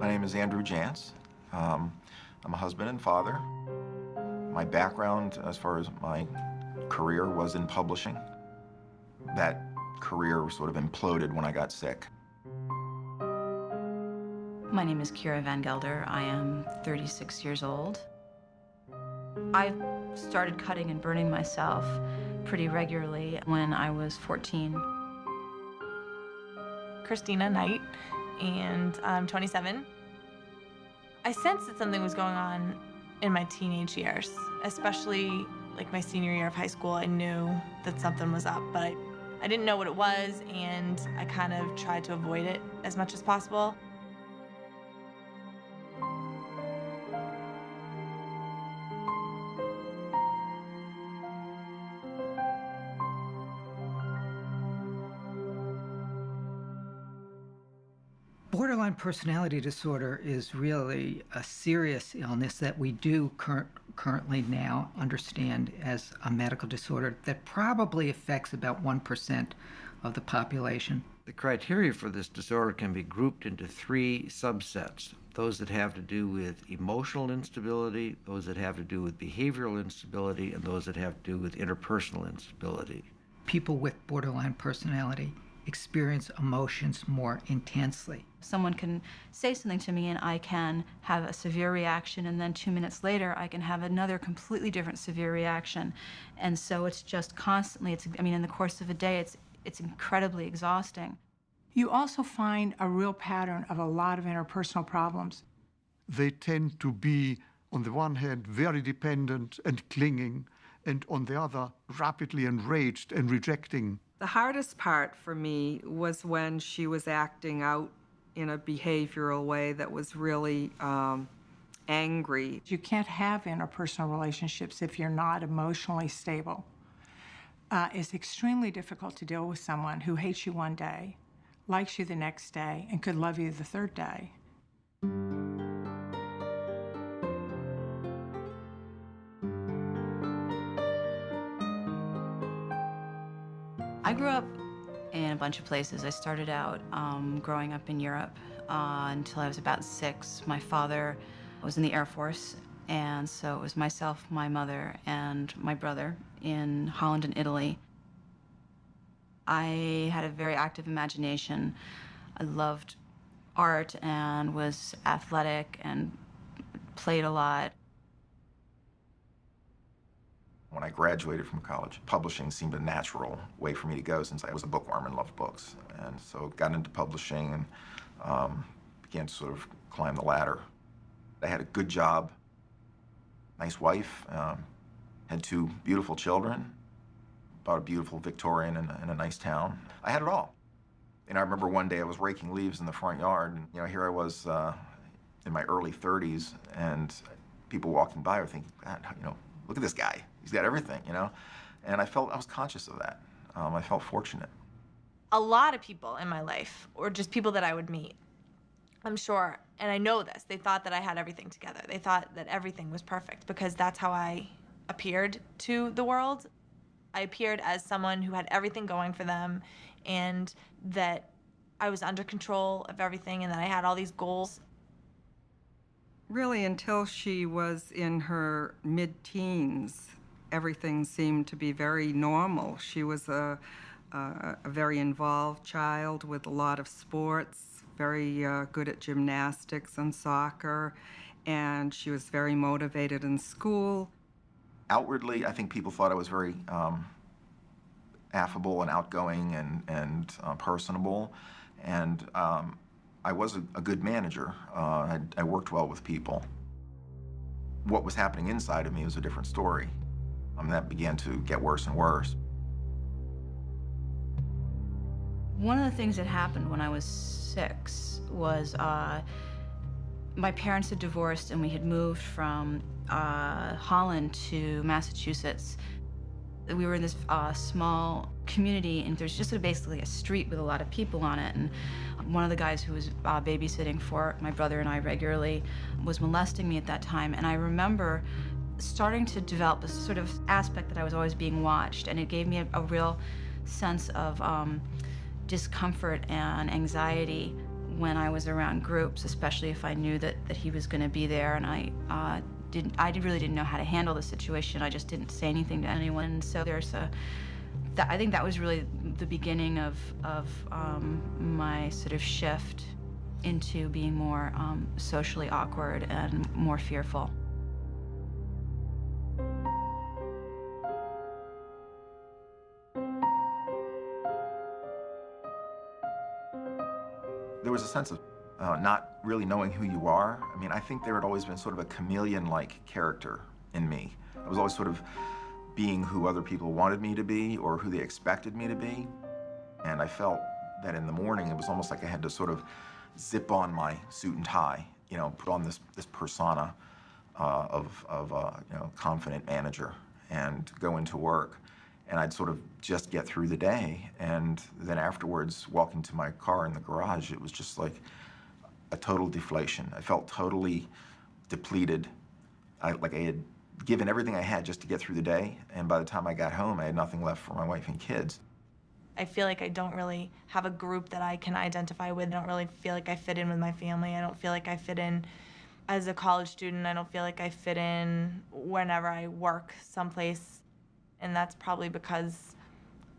My name is Andrew Jantz. I'm a husband and father. My background, as far as my career, was in publishing. That career sort of imploded when I got sick. My name is Kira Van Gelder. I am 36 years old. I started cutting and burning myself pretty regularly when I was 14. Christina Knight, and I'm 27. I sensed that something was going on in my teenage years, especially like my senior year of high school. I knew that something was up, but I didn't know what it was, and I kind of tried to avoid it as much as possible. Borderline personality disorder is really a serious illness that we do currently now understand as a medical disorder that probably affects about 1% of the population. The criteria for this disorder can be grouped into three subsets: those that have to do with emotional instability, those that have to do with behavioral instability, and those that have to do with interpersonal instability. People with borderline personality experience emotions more intensely. Someone can say something to me and I can have a severe reaction, and then 2 minutes later I can have another completely different severe reaction. And so it's just constantly, in the course of a day, it's incredibly exhausting. You also find a real pattern of a lot of interpersonal problems. They tend to be, on the one hand, very dependent and clinging, and on the other, rapidly enraged and rejecting. The hardest part for me was when she was acting out in a behavioral way that was really angry. You can't have interpersonal relationships if you're not emotionally stable. It's extremely difficult to deal with someone who hates you one day, likes you the next day, and could love you the third day. I grew up in a bunch of places. I started out growing up in Europe until I was about 6. My father was in the Air Force, and so it was myself, my mother, and my brother in Holland and Italy. I had a very active imagination. I loved art and was athletic and played a lot. When I graduated from college, publishing seemed a natural way for me to go since I was a bookworm and loved books. And so got into publishing and began to sort of climb the ladder. I had a good job, nice wife, had 2 beautiful children, bought a beautiful Victorian in a nice town. I had it all. And I remember one day I was raking leaves in the front yard, and here I was in my early 30s, and people walking by were thinking, God, look at this guy. He's got everything, And I was conscious of that. I felt fortunate. A lot of people in my life, or just people that I would meet, I'm sure, and I know this, they thought that I had everything together. They thought that everything was perfect because that's how I appeared to the world. I appeared as someone who had everything going for them, and that I was under control of everything, and that I had all these goals. Really, until she was in her mid-teens, everything seemed to be very normal. She was a very involved child with a lot of sports, very good at gymnastics and soccer, and she was very motivated in school. Outwardly, I think people thought I was very affable and outgoing and personable, and I was a good manager. I worked well with people. What was happening inside of me was a different story. That began to get worse and worse. One of the things that happened when I was 6 was my parents had divorced and we had moved from Holland to Massachusetts. We were in this small community, and there's just basically a street with a lot of people on it. And one of the guys who was babysitting for my brother and I regularly was molesting me at that time. And I remember starting to develop this sort of aspect that I was always being watched, and it gave me a real sense of discomfort and anxiety when I was around groups, especially if I knew that he was going to be there, and I really didn't know how to handle the situation. I just didn't say anything to anyone. So there's I think that was really the beginning of my sort of shift into being more socially awkward and more fearful. There was a sense of not really knowing who you are. I mean, I think there had always been sort of a chameleon-like character in me. I was always sort of being who other people wanted me to be or who they expected me to be. And I felt that in the morning, it was almost like I had to sort of zip on my suit and tie, you know, put on this persona of you know, confident manager and go into work. And I'd sort of just get through the day. And then afterwards, walking to my car in the garage, it was just like a total deflation. I felt totally depleted. Like I had given everything I had just to get through the day. And by the time I got home, I had nothing left for my wife and kids. I feel like I don't really have a group that I can identify with. I don't really feel like I fit in with my family. I don't feel like I fit in as a college student. I don't feel like I fit in whenever I work someplace. And that's probably because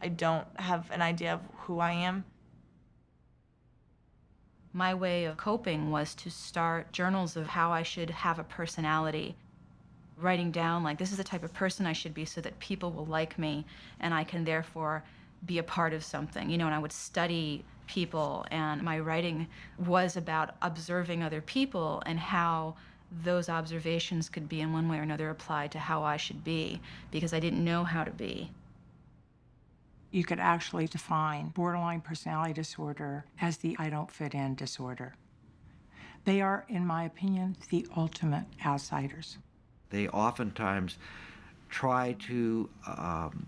I don't have an idea of who I am. My way of coping was to start journals of how I should have a personality. Writing down, like, this is the type of person I should be so that people will like me and I can therefore be a part of something, you know, and I would study people, and my writing was about observing other people and how those observations could be in one way or another applied to how I should be, because I didn't know how to be. You could actually define borderline personality disorder as the I don't fit in disorder. They are, in my opinion, the ultimate outsiders. They oftentimes try to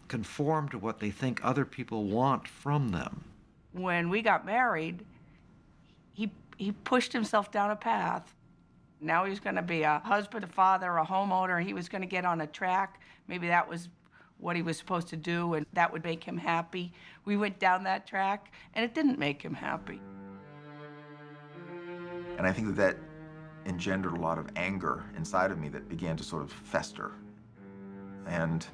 conform to what they think other people want from them. When we got married, he pushed himself down a path. Now he was going to be a husband, a father, a homeowner. He was going to get on a track. Maybe that was what he was supposed to do, and that would make him happy. We went down that track, and it didn't make him happy. And I think that that engendered a lot of anger inside of me that began to sort of fester. And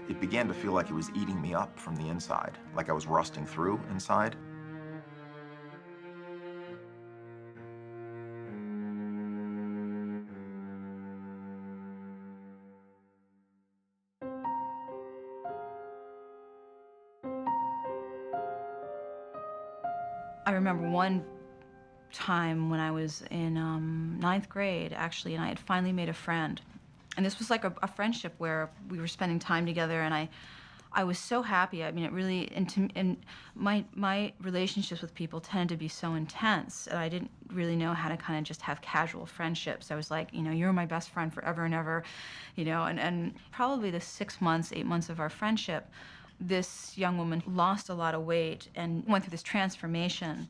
it began to feel like it was eating me up from the inside, like I was rusting through inside. I remember one time when I was in 9th grade, actually, and I had finally made a friend. And this was like a friendship where we were spending time together, and I was so happy. I mean, it really, and my relationships with people tended to be so intense, and I didn't really know how to kind of just have casual friendships. I was like, you know, you're my best friend forever and ever, you know, and probably the 6 months, 8 months of our friendship, this young woman lost a lot of weight and went through this transformation.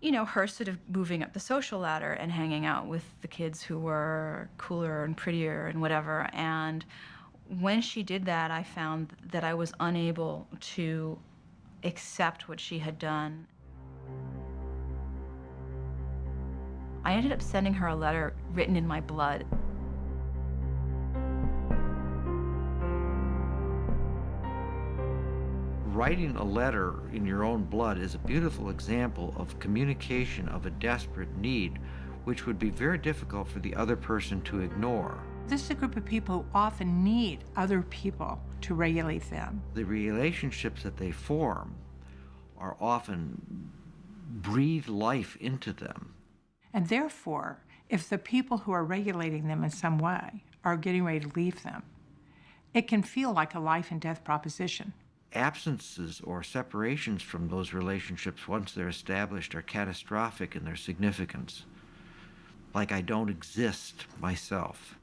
You know, her sort of moving up the social ladder and hanging out with the kids who were cooler and prettier and whatever. And when she did that, I found that I was unable to accept what she had done. I ended up sending her a letter written in my blood. Writing a letter in your own blood is a beautiful example of communication of a desperate need, which would be very difficult for the other person to ignore. This is a group of people who often need other people to regulate them. The relationships that they form are often breathe life into them. And therefore, if the people who are regulating them in some way are getting ready to leave them, it can feel like a life and death proposition. Absences or separations from those relationships, once they're established, are catastrophic in their significance. Like I don't exist myself.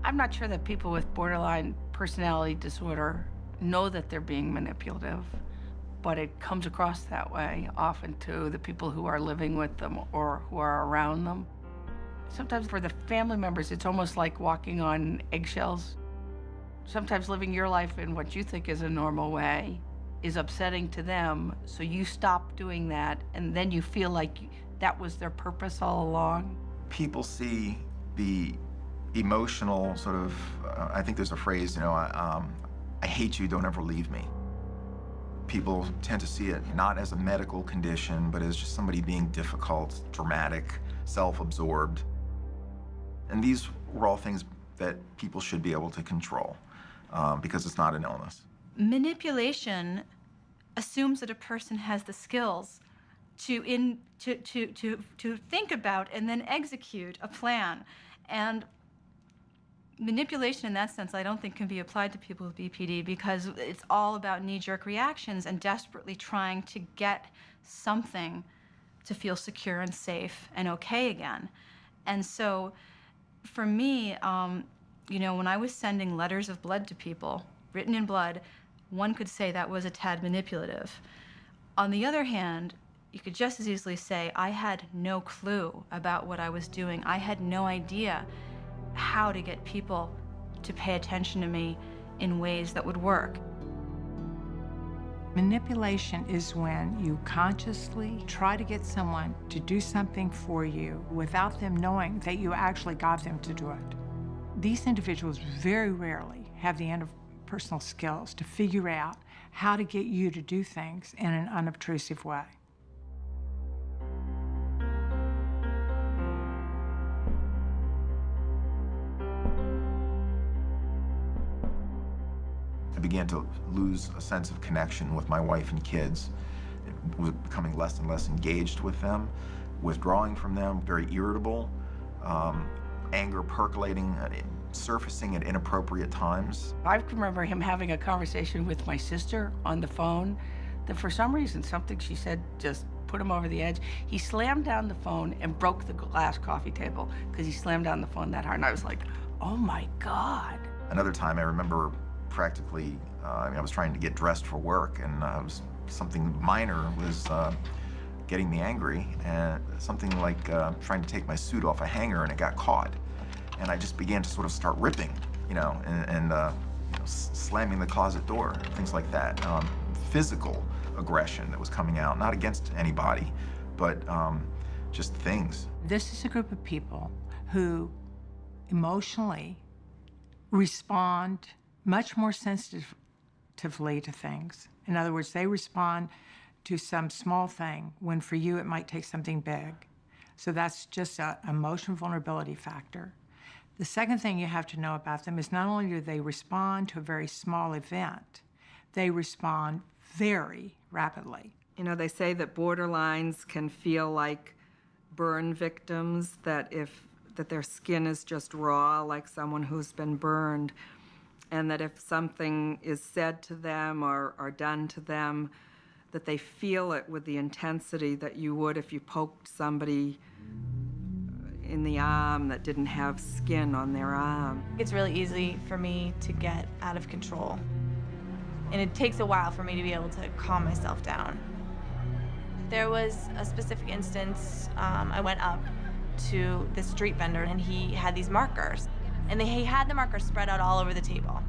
I'm not sure that people with borderline personality disorder know that they're being manipulative, but it comes across that way often to the people who are living with them or who are around them. Sometimes for the family members, it's almost like walking on eggshells. sometimes living your life in what you think is a normal way is upsetting to them, so you stop doing that, and then you feel like that was their purpose all along. People see the emotional sort of, I think there's a phrase, I hate you, don't ever leave me. People tend to see it not as a medical condition, but as just somebody being difficult, dramatic, self-absorbed. And these were all things that people should be able to control because it's not an illness. Manipulation assumes that a person has the skills to think about and then execute a plan. And manipulation in that sense, I don't think can be applied to people with BPD because it's all about knee-jerk reactions and desperately trying to get something to feel secure and safe and okay again. And so for me, when I was sending letters of blood to people, written in blood, one could say that was a tad manipulative. On the other hand, you could just as easily say I had no clue about what I was doing. I had no idea how to get people to pay attention to me in ways that would work. Manipulation is when you consciously try to get someone to do something for you without them knowing that you actually got them to do it. These individuals very rarely have the interpersonal skills to figure out how to get you to do things in an unobtrusive way. I began to lose a sense of connection with my wife and kids. It was becoming less and less engaged with them, withdrawing from them, very irritable, anger percolating, surfacing at inappropriate times. I can remember him having a conversation with my sister on the phone that for some reason something she said just put him over the edge. He slammed down the phone and broke the glass coffee table because he slammed down the phone that hard. And I was like, oh my God. Another time I remember practically, I was trying to get dressed for work, and something minor was getting me angry, and something like trying to take my suit off a hanger, and it got caught. And I just began to sort of start ripping, and slamming the closet door, things like that. Physical aggression that was coming out, not against anybody, but just things. This is a group of people who emotionally respond much more sensitively to things. In other words, they respond to some small thing when for you it might take something big. So that's just an emotional vulnerability factor. The second thing you have to know about them is not only do they respond to a very small event, they respond very rapidly. They say that borderlines can feel like burn victims, that their skin is just raw, like someone who's been burned, and that if something is said to them or done to them, that they feel it with the intensity that you would if you poked somebody in the arm that didn't have skin on their arm. It's really easy for me to get out of control. And it takes a while for me to be able to calm myself down. There was a specific instance, I went up to this street vendor and he had these markers. And he had the markers spread out all over the table.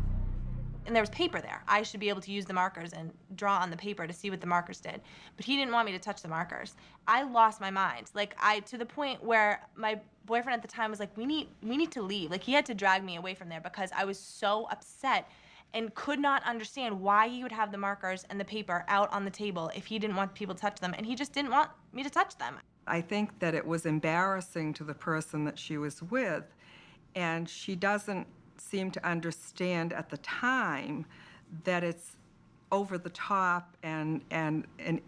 And there was paper there. I should be able to use the markers and draw on the paper to see what the markers did. But he didn't want me to touch the markers. I lost my mind. To the point where my boyfriend at the time was like, we need to leave. He had to drag me away from there because I was so upset and could not understand why he would have the markers and the paper out on the table if he didn't want people to touch them, and he just didn't want me to touch them. I think that it was embarrassing to the person that she was with, and she doesn't seem to understand at the time that it's over the top and an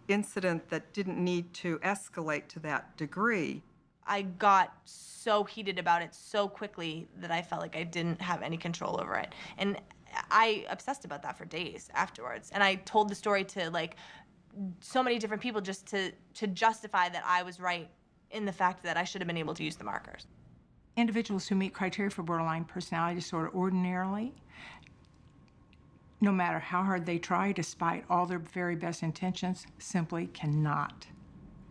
incident that didn't need to escalate to that degree. I got so heated about it so quickly that I felt like I didn't have any control over it. And I obsessed about that for days afterwards. And I told the story to so many different people just to justify that I was right in the fact that I should have been able to use the markers. Individuals who meet criteria for borderline personality disorder ordinarily, no matter how hard they try, despite all their very best intentions, simply cannot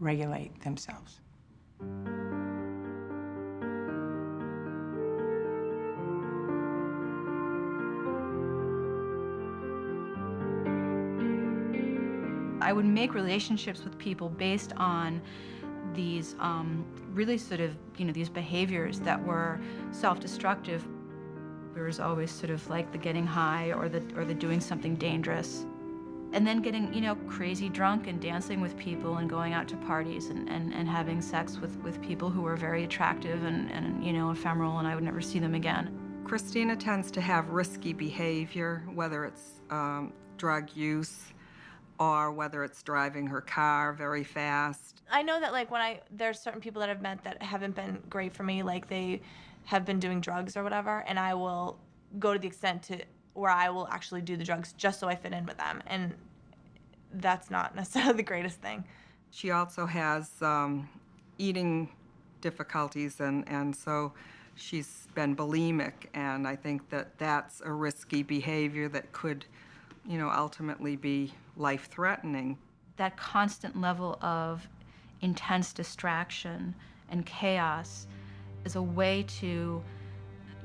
regulate themselves. I would make relationships with people based on these really sort of, these behaviors that were self-destructive. There was always sort of like the getting high or the doing something dangerous. And then getting, crazy drunk and dancing with people and going out to parties and having sex with people who were very attractive and ephemeral, and I would never see them again. Christina tends to have risky behavior, whether it's drug use or whether it's driving her car very fast. I know that there's certain people that I've met that haven't been great for me, like they have been doing drugs or whatever, and I will go to the extent to where I will actually do the drugs just so I fit in with them, and that's not necessarily the greatest thing. She also has eating difficulties, and so she's been bulimic, and I think that that's a risky behavior that could, ultimately be life-threatening. That constant level of intense distraction and chaos is a way to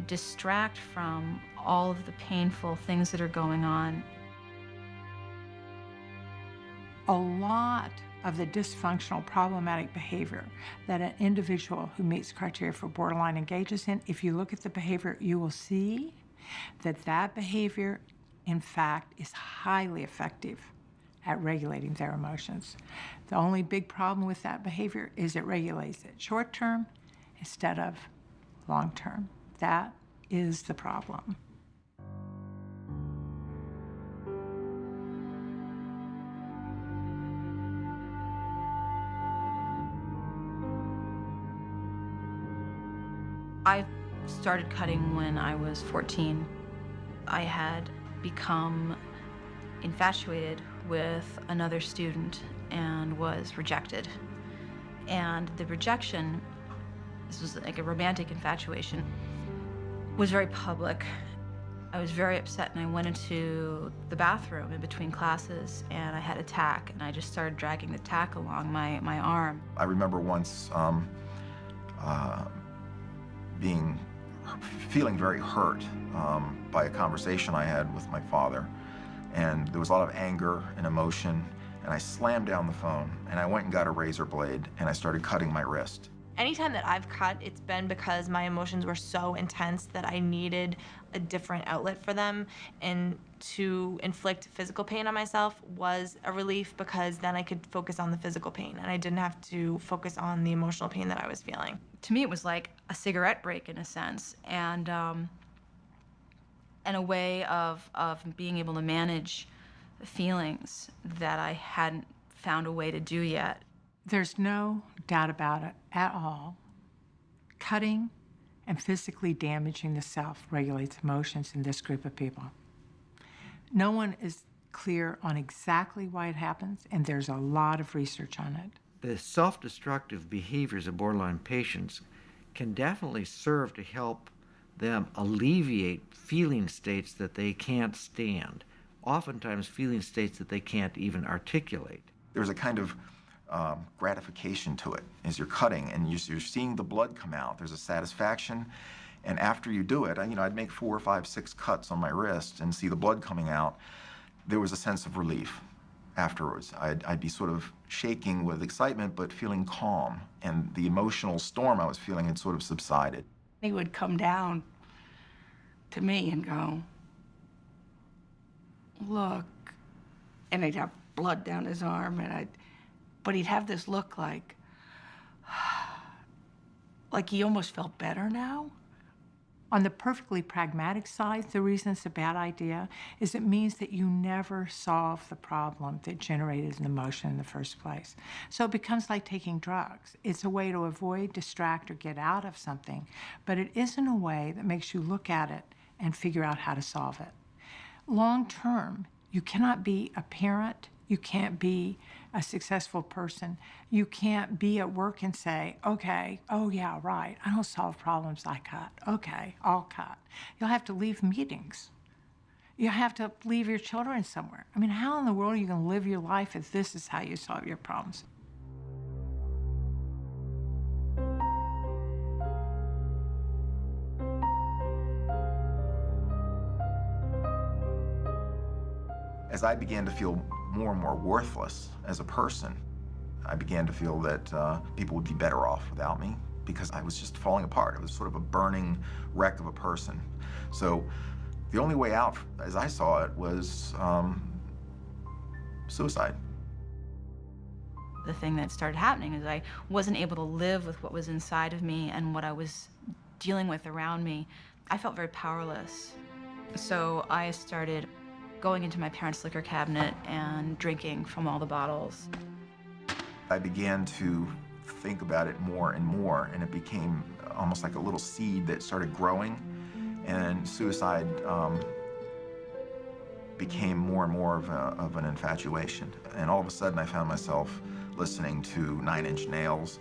distract from all of the painful things that are going on. A lot of the dysfunctional, problematic behavior that an individual who meets criteria for borderline engages in, if you look at the behavior, you will see that that behavior, in fact, is highly effective at regulating their emotions. The only big problem with that behavior is it regulates it short term instead of long term. That is the problem. I started cutting when I was 14. I had become infatuated with another student and was rejected. And the rejection, this was like a romantic infatuation, was very public. I was very upset, and I went into the bathroom in between classes, and I had a tack, and I just started dragging the tack along my arm. I remember once feeling very hurt by a conversation I had with my father. And there was a lot of anger and emotion, and I slammed down the phone, and I went and got a razor blade, and I started cutting my wrist. Anytime that I've cut, it's been because my emotions were so intense that I needed a different outlet for them, and to inflict physical pain on myself was a relief because then I could focus on the physical pain and I didn't have to focus on the emotional pain that I was feeling. To me, it was like a cigarette break in a sense, and a way of being able to manage the feelings that I hadn't found a way to do yet. There's no doubt about it at all. Cutting and physically damaging the self regulates emotions in this group of people. No one is clear on exactly why it happens, and there's a lot of research on it. The self-destructive behaviors of borderline patients can definitely serve to help them alleviate feeling states that they can't stand, oftentimes feeling states that they can't even articulate. There's a kind of gratification to it as you're cutting, and you're seeing the blood come out. There's a satisfaction, and after you do it, I'd make 4, 5, 6 cuts on my wrist and see the blood coming out. There was a sense of relief afterwards. I'd be sort of shaking with excitement, but feeling calm, and the emotional storm I was feeling had sort of subsided. He would come down to me and go, "Look," and he'd have blood down his arm, and but he'd have this look like he almost felt better now. On the perfectly pragmatic side, the reason it's a bad idea is it means that you never solve the problem that generated an emotion in the first place. So it becomes like taking drugs. It's a way to avoid, distract, or get out of something, but it isn't a way that makes you look at it and figure out how to solve it. Long term, you cannot be a parent, you can't be a successful person, you can't be at work and say, okay, oh yeah, right, I don't solve problems, I cut. Okay, I'll cut. You'll have to leave meetings. You have to leave your children somewhere. I mean, how in the world are you going to live your life if this is how you solve your problems? As I began to feel more and more worthless as a person. I began to feel that people would be better off without me because I was just falling apart. It was sort of a burning wreck of a person. So the only way out, as I saw it, was suicide. The thing that started happening is I wasn't able to live with what was inside of me and what I was dealing with around me. I felt very powerless. So I started going into my parents' liquor cabinet and drinking from all the bottles. I began to think about it more and more, and it became almost like a little seed that started growing, and suicide became more and more of an infatuation. And all of a sudden I found myself listening to Nine Inch Nails,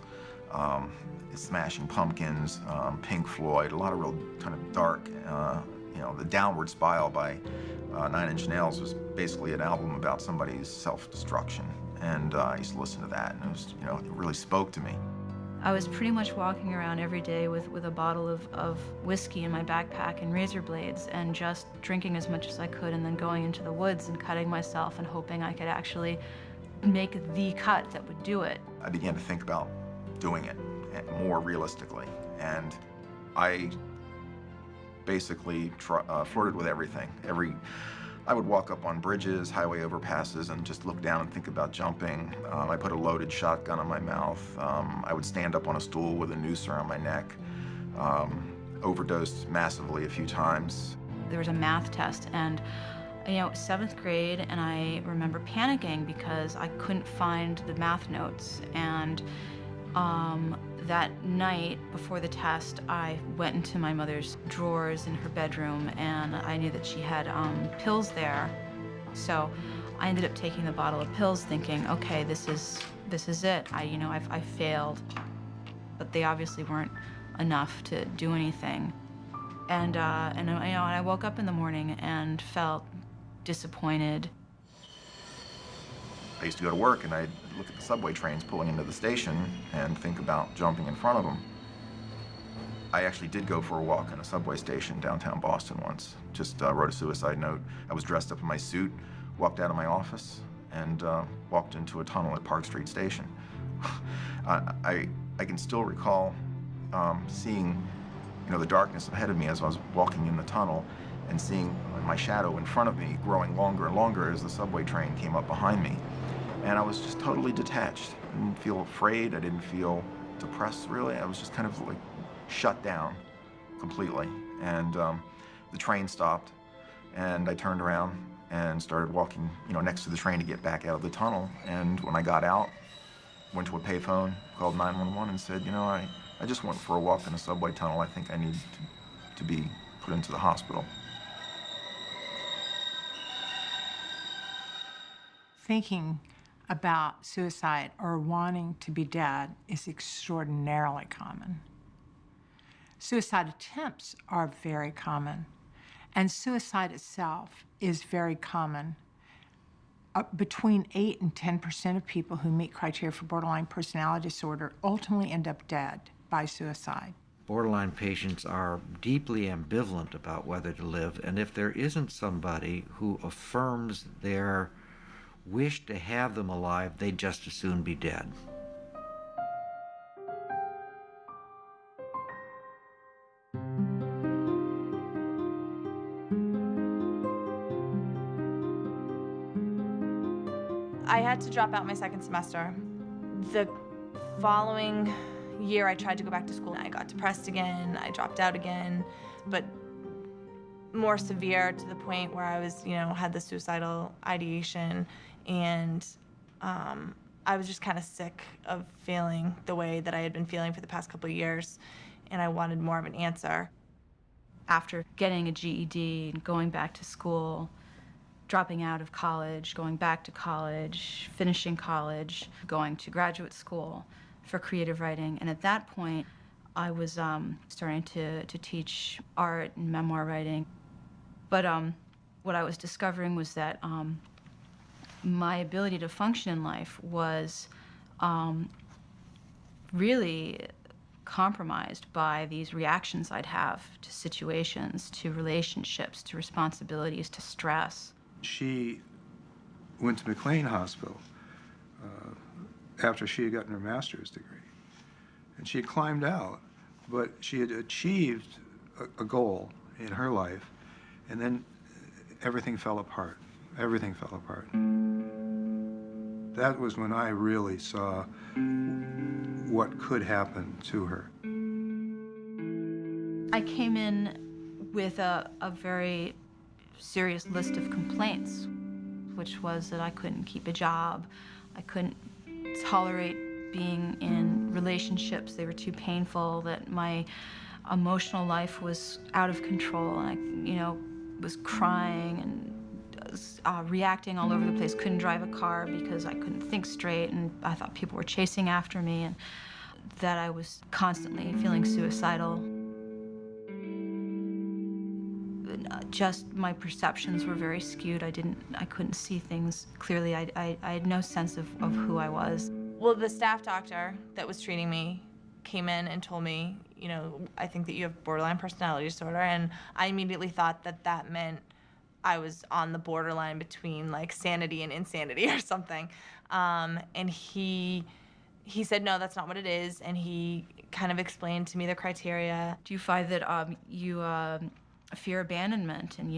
Smashing Pumpkins, Pink Floyd, a lot of real kind of dark, you know, the Downward Spiral by Nine Inch Nails was basically an album about somebody's self-destruction. And I used to listen to that, and it was, you know, it really spoke to me. I was pretty much walking around every day with a bottle of whiskey in my backpack and razor blades and just drinking as much as I could and then going into the woods and cutting myself and hoping I could actually make the cut that would do it. I began to think about doing it more realistically, and I basically flirted with everything. I would walk up on bridges, highway overpasses, and just look down and think about jumping. I put a loaded shotgun on my mouth. I would stand up on a stool with a noose around my neck. Overdosed massively a few times. There was a math test, and you know, 7th grade, and I remember panicking because I couldn't find the math notes. And that night before the test, I went into my mother's drawers in her bedroom, and I knew that she had pills there. So I ended up taking the bottle of pills, thinking, okay, this is it. I failed, but they obviously weren't enough to do anything. And I woke up in the morning and felt disappointed. I used to go to work, and I'd look at the subway trains pulling into the station and think about jumping in front of them. I actually did go for a walk in a subway station downtown Boston once. Just wrote a suicide note. I was dressed up in my suit, walked out of my office, and walked into a tunnel at Park Street Station. I can still recall seeing, you know, the darkness ahead of me as I was walking in the tunnel, and seeing my shadow in front of me growing longer and longer as the subway train came up behind me. And I was just totally detached. I didn't feel afraid. I didn't feel depressed, really. I was just kind of like shut down completely. And the train stopped, and I turned around and started walking, you know, next to the train to get back out of the tunnel. And when I got out, went to a payphone, called 911, and said, you know, I just went for a walk in a subway tunnel. I think I need to be put into the hospital. Thinking about suicide or wanting to be dead is extraordinarily common. Suicide attempts are very common, and suicide itself is very common. Between 8 and 10% of people who meet criteria for borderline personality disorder ultimately end up dead by suicide. Borderline patients are deeply ambivalent about whether to live, and if there isn't somebody who affirms their wish to have them alive, they'd just as soon be dead. I had to drop out my second semester. The following year, I tried to go back to school. I got depressed again. I dropped out again, but more severe, to the point where I was, had the suicidal ideation, and I was just kind of sick of feeling the way that I had been feeling for the past couple of years, and I wanted more of an answer. After getting a GED and going back to school, dropping out of college, going back to college, finishing college, going to graduate school for creative writing, and at that point, I was starting to teach art and memoir writing. But what I was discovering was that my ability to function in life was really compromised by these reactions I'd have to situations, to relationships, to responsibilities, to stress. She went to McLean Hospital after she had gotten her master's degree. And she had climbed out, but she had achieved a goal in her life, and then everything fell apart. Everything fell apart. That was when I really saw what could happen to her. I came in with a very serious list of complaints, which was that I couldn't keep a job, I couldn't tolerate being in relationships, they were too painful, that my emotional life was out of control, and I, was crying and reacting all over the place, couldn't drive a car because I couldn't think straight, and I thought people were chasing after me, and that I was constantly feeling suicidal. Just my perceptions were very skewed. I couldn't see things clearly. I had no sense of who I was. Well, the staff doctor that was treating me came in and told me, I think that you have borderline personality disorder, and I immediately thought that that meant I was on the borderline between like sanity and insanity or something. And he said, no, that's not what it is, and he kind of explained to me the criteria. Do you find that you fear abandonment, and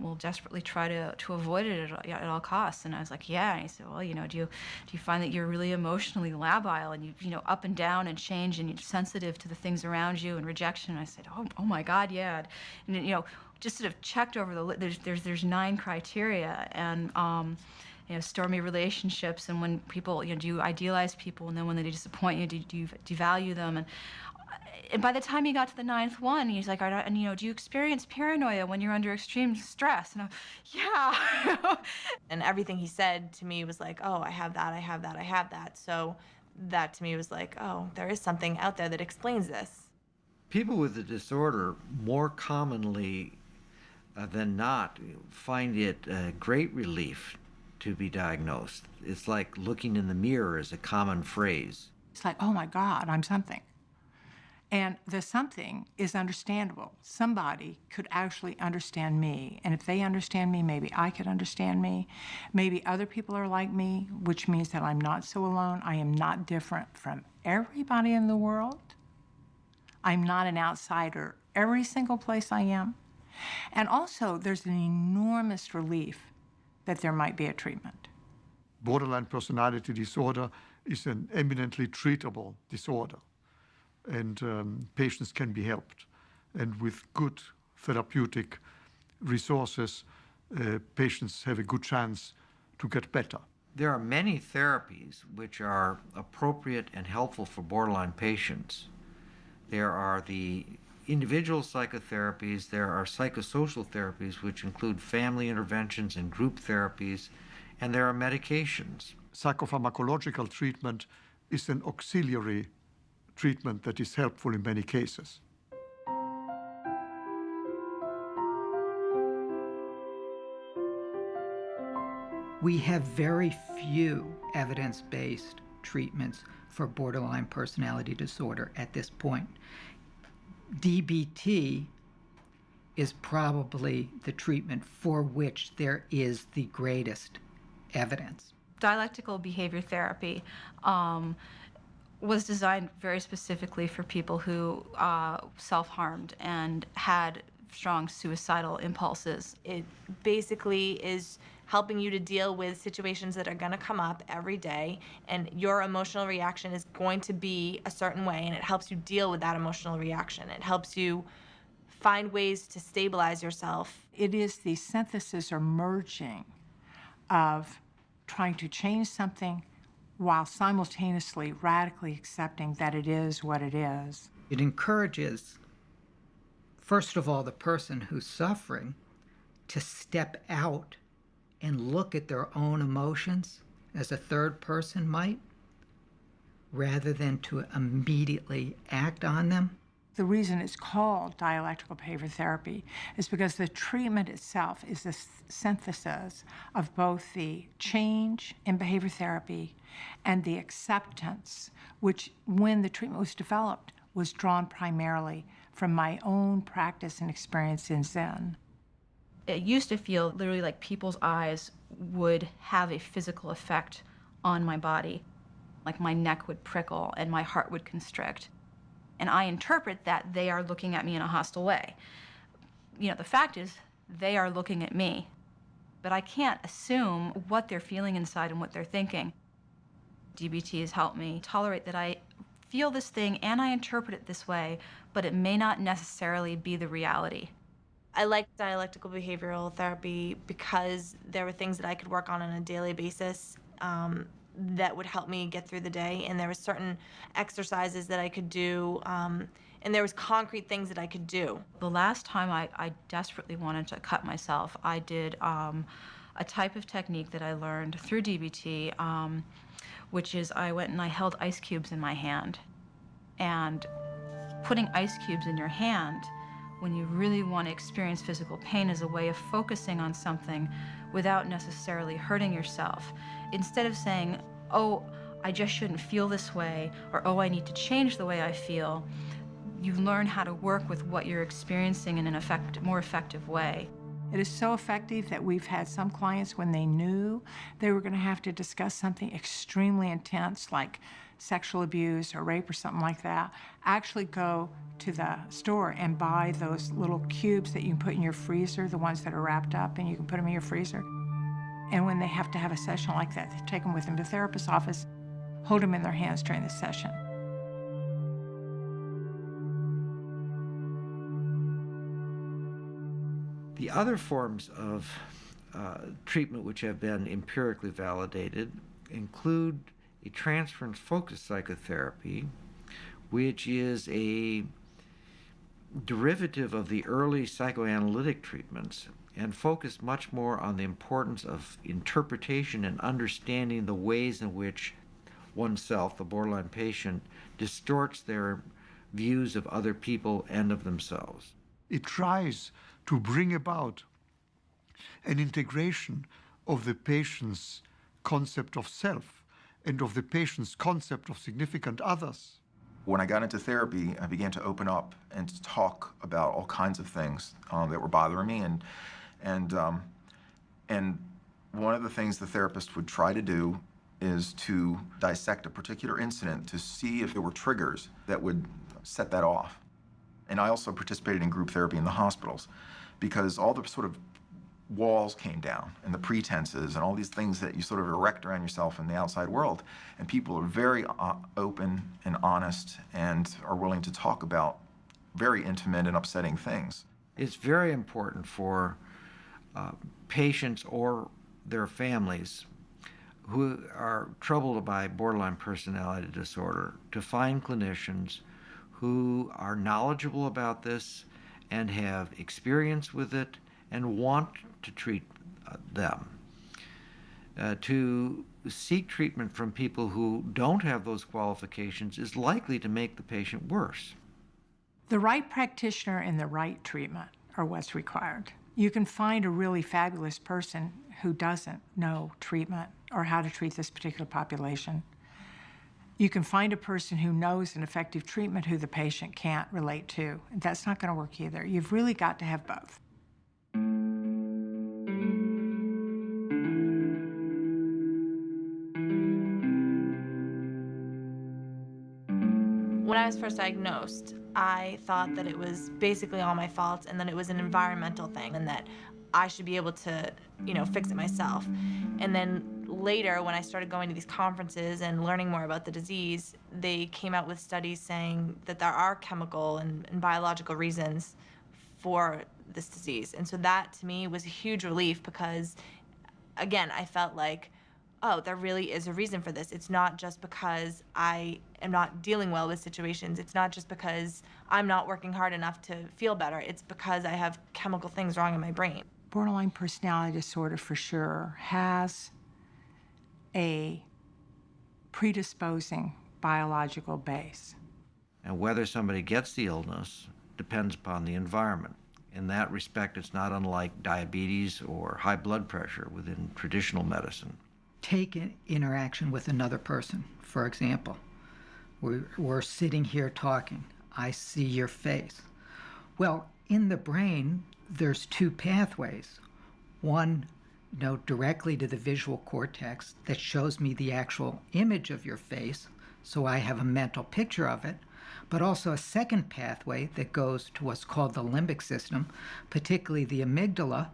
will desperately try to avoid it at all costs? And I was like, yeah. And he said, well, do you find that you're really emotionally labile, and you up and down and change, and you're sensitive to the things around you and rejection? And I said, oh my God, yeah. And just sort of checked over the list. There's 9 criteria, and stormy relationships, and when people, do you idealize people, and then when they disappoint you, do you devalue them? And by the time he got to the 9th one, he's like, do you experience paranoia when you're under extreme stress? And yeah. And everything he said to me was like, oh, I have that, I have that, I have that. So that to me was like, oh, there is something out there that explains this. People with the disorder more commonly than not find it a great relief to be diagnosed. It's like looking in the mirror is a common phrase. It's like, oh my God, I'm something. And the something is understandable. Somebody could actually understand me. And if they understand me, maybe I could understand me. Maybe other people are like me, which means that I'm not so alone. I am not different from everybody in the world. I'm not an outsider every single place I am. And also, there's an enormous relief that there might be a treatment. Borderline personality disorder is an eminently treatable disorder, and patients can be helped. And with good therapeutic resources, patients have a good chance to get better. There are many therapies which are appropriate and helpful for borderline patients. There are the individual psychotherapies, there are psychosocial therapies, which include family interventions and group therapies, and there are medications. Psychopharmacological treatment is an auxiliary treatment that is helpful in many cases. We have very few evidence-based treatments for borderline personality disorder at this point. DBT is probably the treatment for which there is the greatest evidence. Dialectical behavior therapy was designed very specifically for people who self-harmed and had strong suicidal impulses. It basically is helping you to deal with situations that are going to come up every day, and your emotional reaction is going to be a certain way, and it helps you deal with that emotional reaction. It helps you find ways to stabilize yourself. It is the synthesis or merging of trying to change something while simultaneously radically accepting that it is what it is. It encourages, first of all, the person who's suffering to step out and look at their own emotions as a third person might, rather than to immediately act on them. The reason it's called dialectical behavior therapy is because the treatment itself is a synthesis of both the change in behavior therapy and the acceptance, which, when the treatment was developed, was drawn primarily from my own practice and experience in Zen. It used to feel literally like people's eyes would have a physical effect on my body. Like my neck would prickle and my heart would constrict. And I interpret that they are looking at me in a hostile way. You know, the fact is, they are looking at me. But I can't assume what they're feeling inside and what they're thinking. DBT has helped me tolerate that I feel this thing and I interpret it this way, but it may not necessarily be the reality. I liked dialectical behavioral therapy because there were things that I could work on a daily basis that would help me get through the day, and there were certain exercises that I could do, and there was concrete things that I could do. The last time I desperately wanted to cut myself, I did a type of technique that I learned through DBT, which is I went and I held ice cubes in my hand. And putting ice cubes in your hand when you really want to experience physical pain is a way of focusing on something without necessarily hurting yourself. Instead of saying, oh, I just shouldn't feel this way, or oh, I need to change the way I feel, you learn how to work with what you're experiencing in an more effective way. It is so effective that we've had some clients, when they knew they were going to have to discuss something extremely intense like sexual abuse or rape or something like that, actually go to the store and buy those little cubes that you can put in your freezer, the ones that are wrapped up, and you can put them in your freezer. And when they have to have a session like that, they take them with them to the therapist's office, hold them in their hands during the session. The other forms of treatment which have been empirically validated include a transference-focused psychotherapy, which is a derivative of the early psychoanalytic treatments and focused much more on the importance of interpretation and understanding the ways in which oneself, the borderline patient, distorts their views of other people and of themselves. It tries to bring about an integration of the patient's concept of self and of the patient's concept of significant others. When I got into therapy, I began to open up and to talk about all kinds of things that were bothering me, and one of the things the therapist would try to do is to dissect a particular incident to see if there were triggers that would set that off. And I also participated in group therapy in the hospitals because all the sort of walls came down and the pretenses and all these things that you sort of erect around yourself in the outside world. And people are very open and honest and are willing to talk about very intimate and upsetting things. It's very important for patients or their families who are troubled by borderline personality disorder to find clinicians who are knowledgeable about this and have experience with it and want to treat them. To seek treatment from people who don't have those qualifications is likely to make the patient worse. The right practitioner and the right treatment are what's required. You can find a really fabulous person who doesn't know treatment or how to treat this particular population. You can find a person who knows an effective treatment who the patient can't relate to. That's not going to work either. You've really got to have both. When I was first diagnosed, I thought that it was basically all my fault and that it was an environmental thing and that I should be able to, fix it myself. And then later, when I started going to these conferences and learning more about the disease, they came out with studies saying that there are chemical and biological reasons for this disease. And so that, to me, was a huge relief because, again, I felt like, oh, there really is a reason for this. It's not just because I am not dealing well with situations. It's not just because I'm not working hard enough to feel better. It's because I have chemical things wrong in my brain. Borderline personality disorder, for sure, has a predisposing biological base. And whether somebody gets the illness depends upon the environment. In that respect, it's not unlike diabetes or high blood pressure within traditional medicine. Take an interaction with another person, for example. We're sitting here talking. I see your face. Well, in the brain, there's two pathways. One, directly to the visual cortex that shows me the actual image of your face, so I have a mental picture of it, but also a second pathway that goes to what's called the limbic system, particularly the amygdala,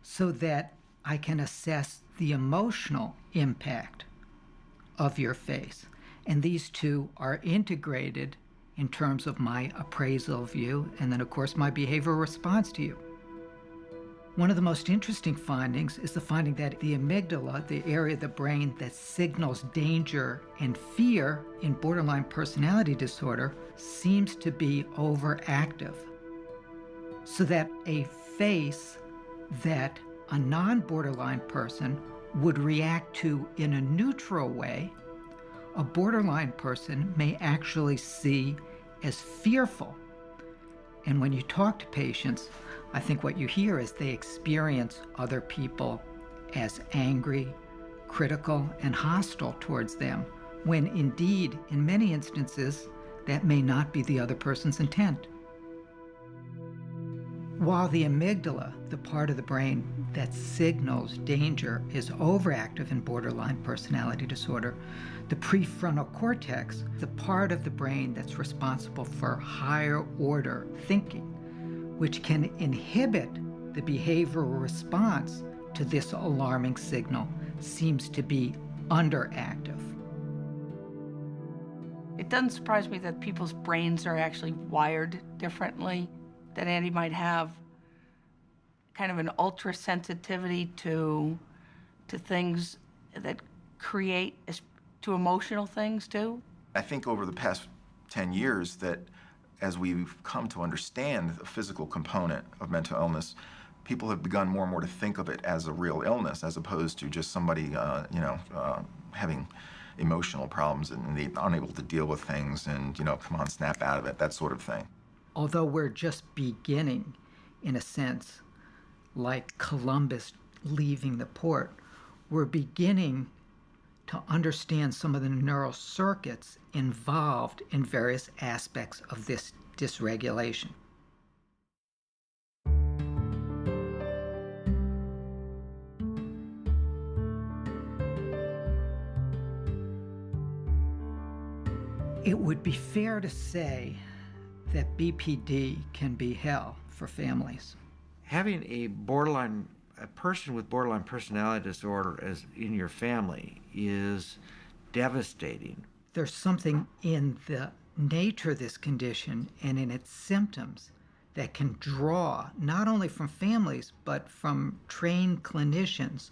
so that I can assess the emotional impact of your face. And these two are integrated in terms of my appraisal of you, and then, of course, my behavioral response to you. One of the most interesting findings is the finding that the amygdala, the area of the brain that signals danger and fear in borderline personality disorder, seems to be overactive. So that a face that a non-borderline person would react to in a neutral way, a borderline person may actually see as fearful. And when you talk to patients, I think what you hear is they experience other people as angry, critical, and hostile towards them, when indeed, in many instances, that may not be the other person's intent. While the amygdala, the part of the brain that signals danger, is overactive in borderline personality disorder, the prefrontal cortex, the part of the brain that's responsible for higher order thinking, which can inhibit the behavioral response to this alarming signal, seems to be underactive. It doesn't surprise me that people's brains are actually wired differently, that Andy might have kind of an ultra sensitivity to things that create, to emotional things too. I think over the past 10 years that as we've come to understand the physical component of mental illness, people have begun more and more to think of it as a real illness as opposed to just somebody, having emotional problems and they unable to deal with things and, come on, snap out of it, that sort of thing. Although we're just beginning, in a sense, like Columbus leaving the port, we're beginning to understand some of the neural circuits involved in various aspects of this dysregulation. It would be fair to say that BPD can be hell for families. Having a person with borderline personality disorder as in your family is devastating. There's something in the nature of this condition and in its symptoms that can draw, not only from families, but from trained clinicians,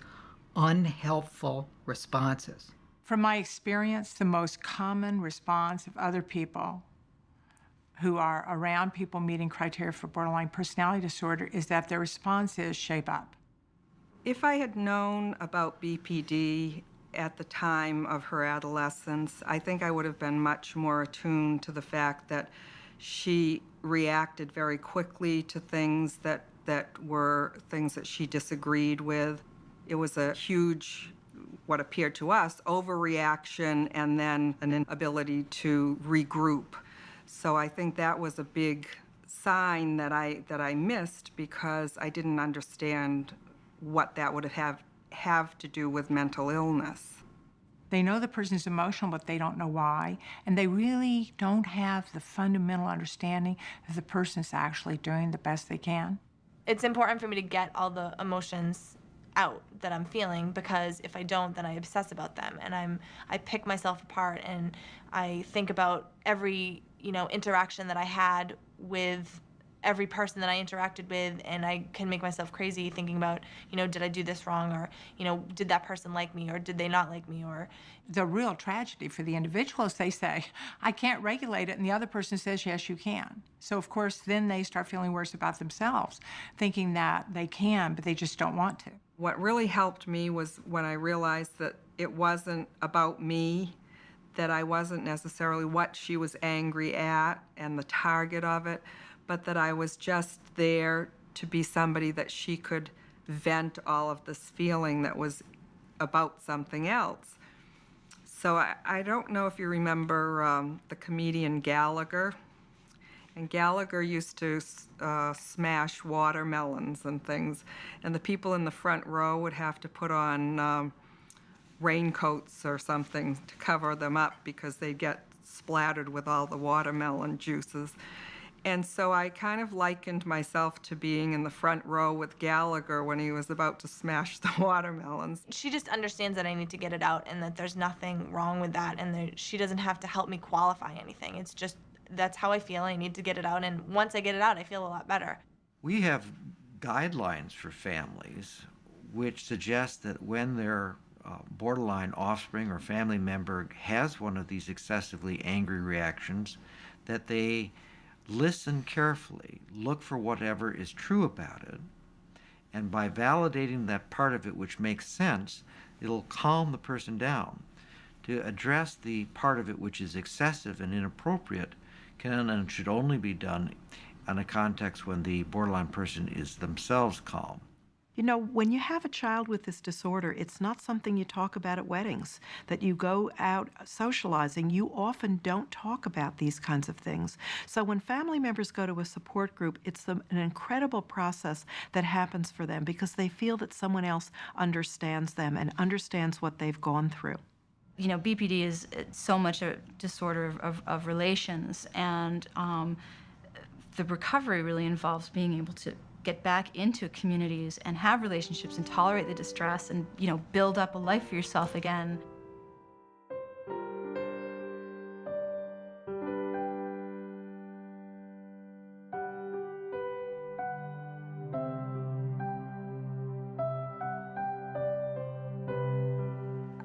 unhelpful responses. From my experience, the most common response of other people who are around people meeting criteria for borderline personality disorder is that their response is shape up. If I had known about BPD at the time of her adolescence, I think I would have been much more attuned to the fact that she reacted very quickly to things that were things that she disagreed with. It was a huge, what appeared to us, overreaction and then an inability to regroup. So I think that was a big sign that I missed because I didn't understand what that would have to do with mental illness. They know the person's emotional, but they don't know why. And they really don't have the fundamental understanding that the person's actually doing the best they can. It's important for me to get all the emotions out that I'm feeling, because if I don't, then I obsess about them and I pick myself apart and I think about every, interaction that I had with every person that I interacted with, and I can make myself crazy thinking about, did I do this wrong, or, did that person like me, or did they not like me, or... The real tragedy for the individual is they say, I can't regulate it, and the other person says, yes, you can. So, of course, then they start feeling worse about themselves, thinking that they can, but they just don't want to. What really helped me was when I realized that it wasn't about me, that I wasn't necessarily what she was angry at and the target of it, but that I was just there to be somebody that she could vent all of this feeling that was about something else. So I don't know if you remember the comedian Gallagher, And Gallagher used to smash watermelons and things, and the people in the front row would have to put on raincoats or something to cover them up because they'd get splattered with all the watermelon juices. And so I kind of likened myself to being in the front row with Gallagher when he was about to smash the watermelons. She just understands that I need to get it out and that there's nothing wrong with that, and that she doesn't have to help me qualify anything. It's just, that's how I feel. I need to get it out, and once I get it out, I feel a lot better. We have guidelines for families which suggest that when their borderline offspring or family member has one of these excessively angry reactions, that they listen carefully, look for whatever is true about it, and by validating that part of it which makes sense, it'll calm the person down. To address the part of it which is excessive and inappropriate can and should only be done in a context when the borderline person is themselves calm. You know, when you have a child with this disorder, it's not something you talk about at weddings, that you go out socializing. You often don't talk about these kinds of things. So when family members go to a support group, it's an incredible process that happens for them because they feel that someone else understands them and understands what they've gone through. You know, BPD is so much a disorder of relations, and the recovery really involves being able to get back into communities and have relationships and tolerate the distress and, you know, build up a life for yourself again.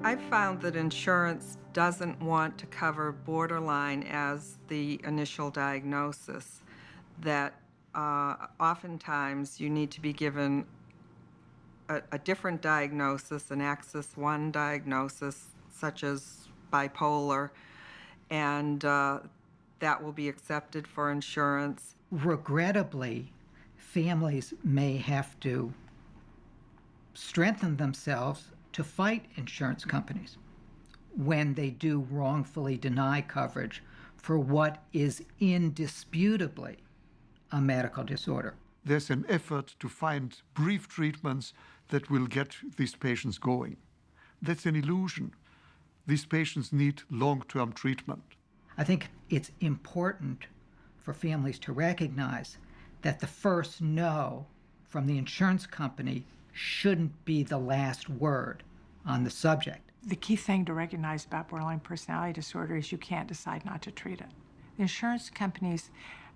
I've found that insurance doesn't want to cover borderline as the initial diagnosis, that oftentimes you need to be given a different diagnosis, an Axis I diagnosis, such as bipolar, and that will be accepted for insurance. Regrettably, families may have to strengthen themselves to fight insurance companies when they do wrongfully deny coverage for what is indisputably a medical disorder. There's an effort to find brief treatments that will get these patients going. That's an illusion. These patients need long-term treatment. I think it's important for families to recognize that the first no from the insurance company shouldn't be the last word on the subject. The key thing to recognize about borderline personality disorder is you can't decide not to treat it. The insurance companies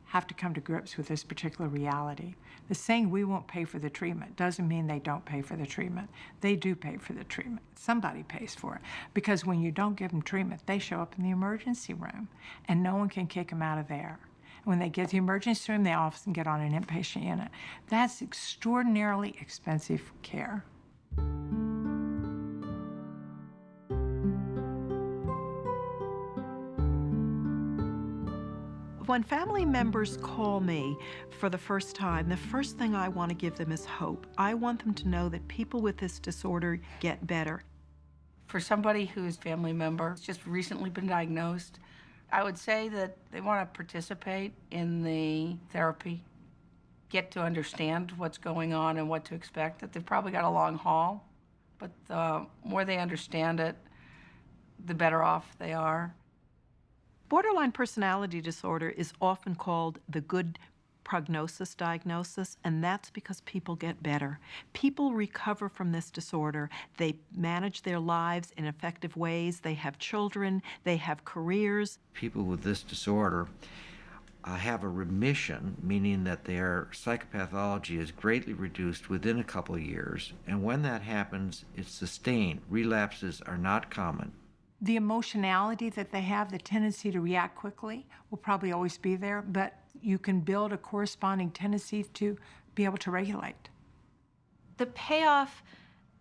have to come to grips with this particular reality. The saying we won't pay for the treatment doesn't mean they don't pay for the treatment. They do pay for the treatment. Somebody pays for it. Because when you don't give them treatment, they show up in the emergency room and no one can kick them out of there. When they get to the emergency room, they often get on an inpatient unit. That's extraordinarily expensive care. When family members call me for the first time, the first thing I want to give them is hope. I want them to know that people with this disorder get better. For somebody whose family member has just recently been diagnosed, I would say that they want to participate in the therapy, get to understand what's going on and what to expect, that they've probably got a long haul, but the more they understand it, the better off they are. Borderline personality disorder is often called the good prognosis diagnosis, and that's because people get better. People recover from this disorder. They manage their lives in effective ways. They have children. They have careers. People with this disorder have a remission, meaning that their psychopathology is greatly reduced within a couple of years, and when that happens, it's sustained. Relapses are not common. The emotionality that they have, the tendency to react quickly, will probably always be there, but you can build a corresponding tendency to be able to regulate. The payoff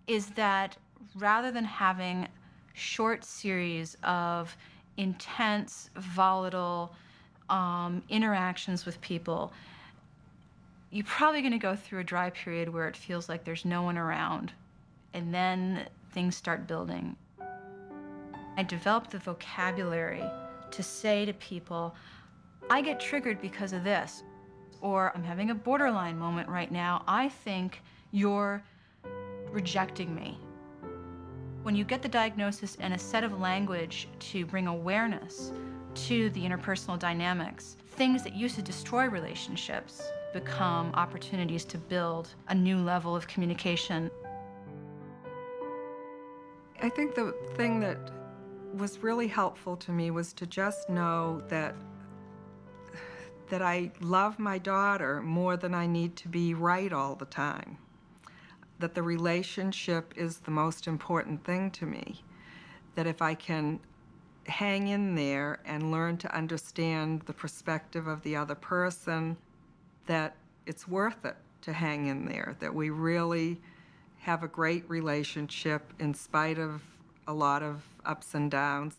is that rather than having short series of intense, volatile interactions with people, you're probably going to go through a dry period where it feels like there's no one around, and then things start building. I developed the vocabulary to say to people, I get triggered because of this, or I'm having a borderline moment right now. I think you're rejecting me. When you get the diagnosis and a set of language to bring awareness to the interpersonal dynamics, things that used to destroy relationships become opportunities to build a new level of communication. I think the thing that was really helpful to me was to just know that I love my daughter more than I need to be right all the time. That the relationship is the most important thing to me. That if I can hang in there and learn to understand the perspective of the other person, that it's worth it to hang in there, that we really have a great relationship in spite of a lot of ups and downs.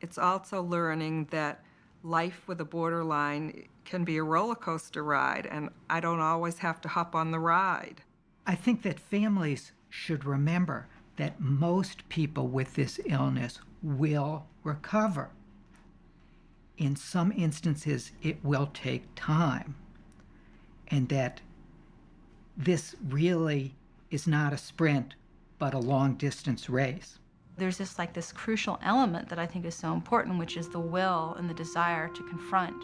It's also learning that life with a borderline can be a roller coaster ride, and I don't always have to hop on the ride. I think that families should remember that most people with this illness will recover. In some instances, it will take time, and that this really is not a sprint, but a long-distance race. There's this crucial element that I think is so important, which is the will and the desire to confront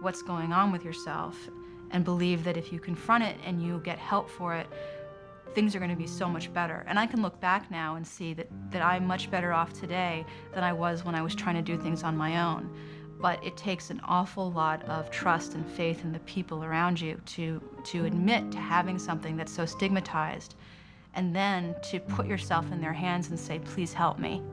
what's going on with yourself and believe that if you confront it and you get help for it, things are going to be so much better. And I can look back now and see that I'm much better off today than I was when I was trying to do things on my own. But it takes an awful lot of trust and faith in the people around you to admit to having something that's so stigmatized, and then to put yourself in their hands and say, please help me.